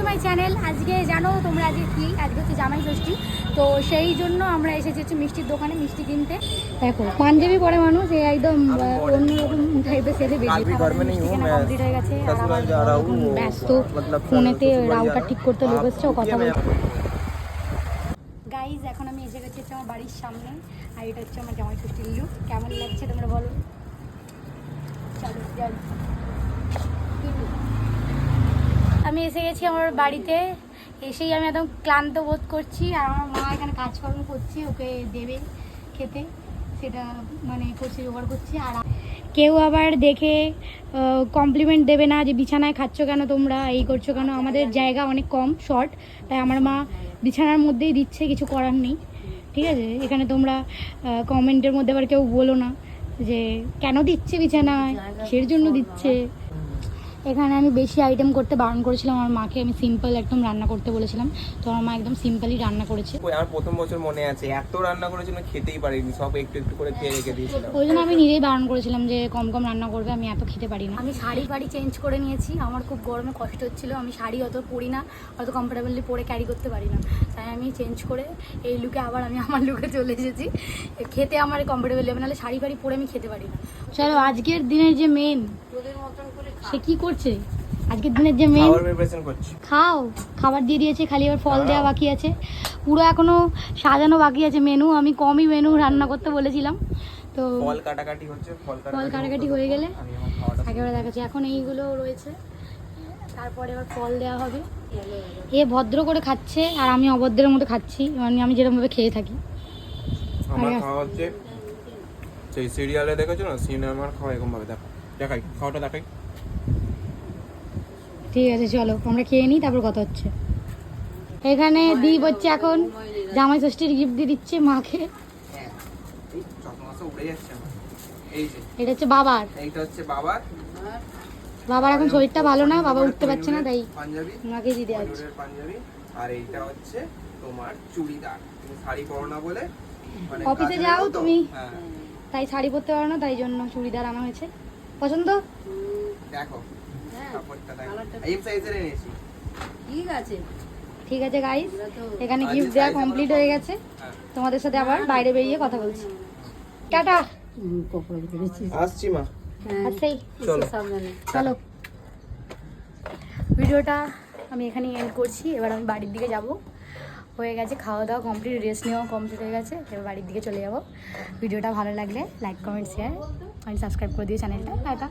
My channel. আজকে জানো তোমরা আজকে কি, আজকে হচ্ছে জামাই ষষ্ঠী, তো সেই জন্য আমরা এসেছি হচ্ছে মিষ্টির দোকানে মিষ্টি কিনতে। দেখো পাঞ্জাবি পরে মানুষ একদম অন্যরকম টাইপের সেজে বেরিয়ে মিষ্টি কেনা কমপ্লিট হয়ে গেছে। আর আমার এখন ব্যস্ত ফোনেতে রাউটার ঠিক করতে লোক এসছে, ও কথা বলছে। গাইজ এখন আমি এসে গেছি হচ্ছে আমার বাড়ির সামনে, আর এটা হচ্ছে আমার জামাই ষষ্ঠীর লুক। কেমন লাগছে তোমরা বলো। চলো যাই। আমি এসে গেছি আমার বাড়িতে, এসেই আমি একদম ক্লান্ত বোধ করছি। আর আমার মা এখানে কাজকর্ম করছে, ওকে দেবে খেতে, সেটা মানে করছে, জোগাড় করছি। আর কেউ আবার দেখে কমপ্লিমেন্ট দেবে না যে বিছানায় খাচ্ছ কেন তোমরা, এই করছো কেন। আমাদের জায়গা অনেক কম, শর্ট, তাই আমার মা বিছানার মধ্যেই দিচ্ছে, কিছু করার নেই, ঠিক আছে। এখানে তোমরা কমেন্টের মধ্যে আবার কেউ বলো না যে কেন দিচ্ছে বিছানায়, কিসের জন্য দিচ্ছে। এখানে আমি বেশি আইটেম করতে বারণ করেছিলাম আমার মাকে, আমি সিম্পল একদম রান্না করতে বলেছিলাম, তো আমার মা একদম সিম্পলই রান্না করেছে। আমার প্রথম বছর মনে আছে এত রান্না করেছিল খেতেই পারিনি, সব একটু একটু করে খেয়ে রেখে দিয়েছিলাম। ওই জন্য আমি নিজেই বারণ করেছিলাম যে কম কম রান্না করবে, আমি এত খেতে পারি না। আমি শাড়ি ফাড়ি চেঞ্জ করে নিয়েছি, আমার খুব গরমে কষ্ট হচ্ছিলো, আমি শাড়ি অত পরি না, অত কমফোর্টেবলি পরে ক্যারি করতে পারি না, তাই আমি চেঞ্জ করে এই লুকে আবার আমি আমার লুকে চলে এসেছি। খেতে আমার কমফোর্টেবল হবে, নাহলে শাড়ি ফাড়ি পরে আমি খেতে পারি না। চলো আজকের দিনের যে মেন, সে কি করছে আজকের দিনের যে মেন, খাও। খাবার দিয়ে দিয়েছে, খালি এবার ফল দেওয়া বাকি আছে, পুরো এখনো সাজানো বাকি আছে মেনু। আমি কমই মেনু রান্না করতে বলেছিলাম, তো ফল কাটাকাটি হচ্ছে, ফল কাটাকাটি হয়ে গেলে একেবারে দেখাচ্ছি। এখন এইগুলো রয়েছে, তারপরে এবার ফল দেওয়া হবে। এ ভদ্র করে খাচ্ছে আর আমি অভদ্রের মতো খাচ্ছি, মানে আমি যেরকমভাবে খেয়ে থাকি। আমার খাওয়া হচ্ছে সেই সিরিয়ালে দেখেছো না, সিনেমার খাওয়া এরকম ভাবে দেখাই, খাওয়াটা দেখাই। ঠিক আছে চলো আমরা খেয়ে নিই, তারপর কথা হচ্ছে। এখানে দীপ হচ্ছে এখন জামাই ষষ্ঠীর গিফট দিয়ে দিচ্ছে মাকে। এটা হচ্ছে বাবার, এইটা হচ্ছে বাবার। বাবার এখন শরীরটা ভালো না, বাবা উঠতে পারছে না, তাই পাঞ্জাবি মাকে দিয়ে দেওয়া হচ্ছে। পাঞ্জাবি। আর এইটা হচ্ছে তোমার চুড়িদার, তুমি শাড়ি পরো না বলে, মানে অফিসে যাও তুমি, হ্যাঁ তাই শাড়ি পরতে পারো না, তাই জন্য চুড়িদার আনা হয়েছে। পছন্দ? দেখো কাপড়টা দেখো, এই সাইজের এনেছি। ঠিক আছে, ঠিক আছে গাইস, এখানে গিফট দেওয়া কমপ্লিট হয়ে গেছে। তোমাদের সাথে আবার বাইরে বেরিয়ে কথা বলছি। টাটা। আসছি মা। আচ্ছাই চলো চলো। ভিডিওটা আমি এখানে এন্ড করছি, এবার আমি বাড়ির দিকে যাব। হয়ে গেছে খাওয়া দাওয়া কমপ্লিট, রেস্ট নেওয়া কমপ্লিট হয়ে গেছে, এবার বাড়ির দিকে চলে যাব। ভিডিওটা ভালো লাগলে লাইক কমেন্ট শেয়ার আর সাবস্ক্রাইব করে দিও চ্যানেলটা। টাটা।